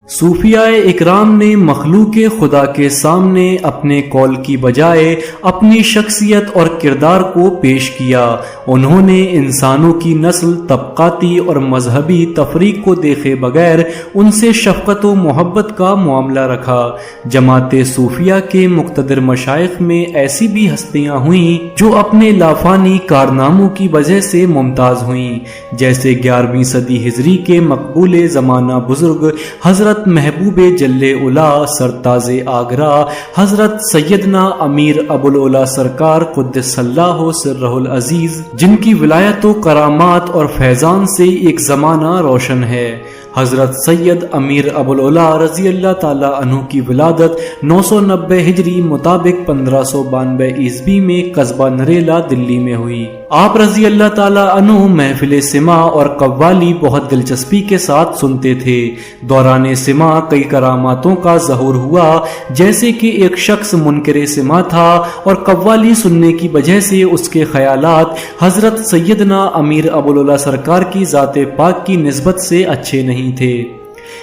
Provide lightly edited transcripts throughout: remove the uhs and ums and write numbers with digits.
صوفیاء اکرام نے مخلوق خدا کے سامنے اپنے قول کی بجائے اپنی شخصیت اور کردار کو پیش کیا۔ انہوں نے انسانوں کی نسل، طبقاتی اور مذہبی تفریق کو دیکھے بغیر ان سے شفقت و محبت کا معاملہ رکھا۔ جماعت صوفیہ کے مقتدر مشائخ میں ایسی بھی ہستیاں ہوئیں جو اپنے لافانی کارناموں کی وجہ سے ممتاز ہوئیں، جیسے 11ویں صدی ہجری کے مقبول زمانہ بزرگ حضرت محبوب جل علا سرتاز آگرہ حضرت سیدنا امیر ابوالعلا سرکار قدس اللہ سرہ العزیز، جن کی ولایت و کرامات اور فیضان سے ایک زمانہ روشن ہے۔ حضرت سید امیر ابوالعلا رضی اللہ تعالی عنہ کی ولادت 990 ہجری مطابق 1592 عیسوی میں قصبہ نریلا دلی میں ہوئی۔ آپ رضی اللہ تعالی عنہ محفل سماع اور قوالی بہت دلچسپی کے ساتھ سنتے تھے۔ دوران سماع کئی کراماتوں کا ظہور ہوا، جیسے کہ ایک شخص منکر سماع تھا اور قوالی سننے کی وجہ سے اس کے خیالات حضرت سیدنا امیر ابوالعلا سرکار کی ذات پاک کی نسبت سے اچھے نہیں تھے۔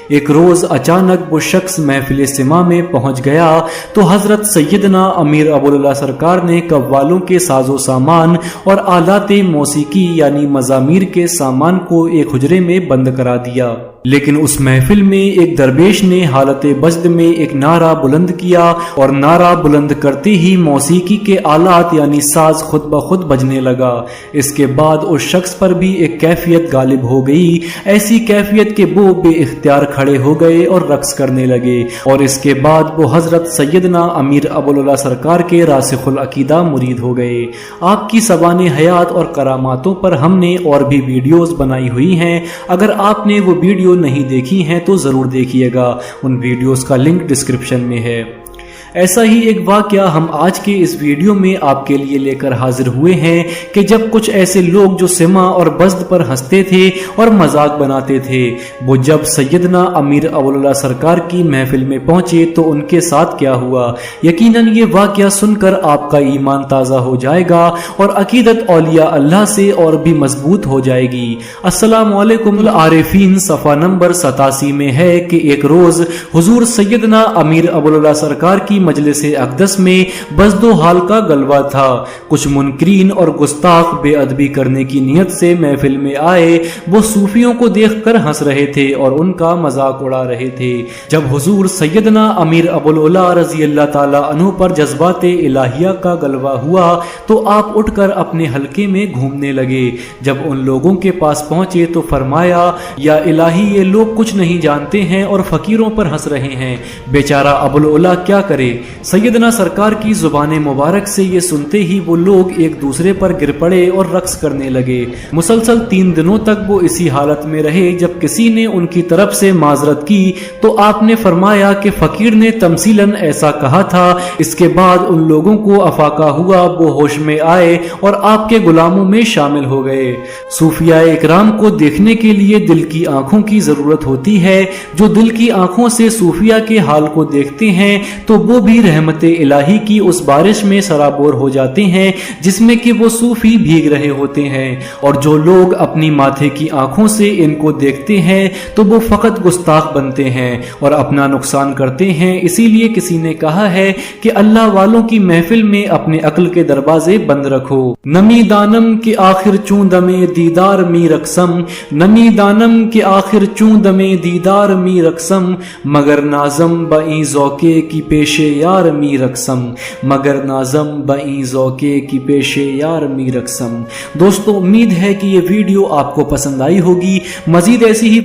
ایک روز اچانک وہ شخص محفل سماع میں پہنچ گیا تو حضرت سیدنا امیر ابوالعلا سرکار نے قوالوں کے ساز و سامان اور آلات موسیقی یعنی مزامیر کے سامان کو ایک حجرے میں بند کرا دیا، لیکن اس محفل میں ایک درویش نے حالت وجد میں ایک نعرہ بلند کیا اور نعرہ بلند کرتے ہی موسیقی کے آلات یعنی ساز خود بخود بجنے لگا۔ اس کے بعد اس شخص پر بھی ایک کیفیت غالب ہو گئی، ایسی کیفیت کہ وہ بے اختیار کھڑے ہو گئے اور رقص کرنے لگے، اور اس کے بعد وہ حضرت سیدنا امیر ابوالعلا سرکار کے راسخ العقیدہ مرید ہو گئے۔ آپ کی سوانح حیات اور کراماتوں پر ہم نے اور بھی ویڈیوز بنائی ہوئی ہیں، اگر آپ نے وہ ویڈیو نہیں دیکھی ہیں تو ضرور دیکھیے گا، ان ویڈیوز کا لنک ڈسکرپشن میں ہے۔ ایسا ہی ایک واقعہ ہم آج کے اس ویڈیو میں آپ کے لیے لے کر حاضر ہوئے ہیں کہ جب کچھ ایسے لوگ جو سماع اور بزد پر ہنستے تھے اور مذاق بناتے تھے، وہ جب سیدنا امیر ابوالعلا سرکار کی محفل میں پہنچے تو ان کے ساتھ کیا ہوا، یقیناً یہ واقعہ سن کر آپ کا ایمان تازہ ہو جائے گا اور عقیدت اولیاء اللہ سے اور بھی مضبوط ہو جائے گی۔ السلام علیکم العارفین صفحہ نمبر 87 میں ہے کہ ایک روز حضور سیدنا امیر ابوالعلا سرکار کی مجلس اقدس میں بزد و حال کا غلبہ تھا۔ کچھ منکرین اور گستاخ بے ادبی کرنے کی نیت سے محفل میں آئے، وہ صوفیوں کو دیکھ کر ہنس رہے تھے اور ان کا مذاق اڑا رہے تھے۔ جب حضور سیدنا امیر ابوالعلا رضی اللہ تعالی عنہ پر جذبات الہیہ کا غلبہ ہوا تو آپ اٹھ کر اپنے حلقے میں گھومنے لگے۔ جب ان لوگوں کے پاس پہنچے تو فرمایا، یا الہی، یہ لوگ کچھ نہیں جانتے ہیں اور فقیروں پر ہنس رہے ہیں، بیچارہ ابوالعلا کیا کرے؟ سیدنا سرکار کی زبان مبارک سے یہ سنتے ہی وہ لوگ ایک دوسرے پر گر پڑے اور رقص کرنے لگے۔ مسلسل 3 دنوں تک وہ اسی حالت میں رہے۔ جب کسی نے ان کی طرف سے معذرت کی تو آپ نے فرمایا کہ فقیر نے تمثیلاً ایسا کہا تھا۔ اس کے بعد ان لوگوں کو افاقہ ہوا، وہ ہوش میں آئے اور آپ کے غلاموں میں شامل ہو گئے۔ صوفیاء اکرام کو دیکھنے کے لیے دل کی آنکھوں کی ضرورت ہوتی ہے۔ جو دل کی آنکھوں سے صوفیاء کے حال کو دیکھتے ہیں تو وہ بھی رحمت الہی کی اس بارش میں سرابور ہو جاتے ہیں جس میں کہ وہ صوفی بھیگ رہے ہوتے ہیں، اور جو لوگ اپنی ماتھے کی آنکھوں سے ان کو دیکھتے ہیں تو وہ فقط گستاخ بنتے ہیں اور اپنا نقصان کرتے ہیں۔ اسی لیے کسی نے کہا ہے کہ اللہ والوں کی محفل میں اپنے عقل کے دروازے بند رکھو۔ نمی دانم کے آخر چون دمے دیدار می رقصم، نمی دانم کے آخر چون دمے دیدار می رقصم، مگر نازم بئی ذوقے کی پیش یار می رقصم، مگر نازم بئی ذوقے کی پیش یار می رقصم۔ دوستو، امید ہے کہ یہ ویڈیو آپ کو پسند آئی ہوگی۔ مزید ایسی ہی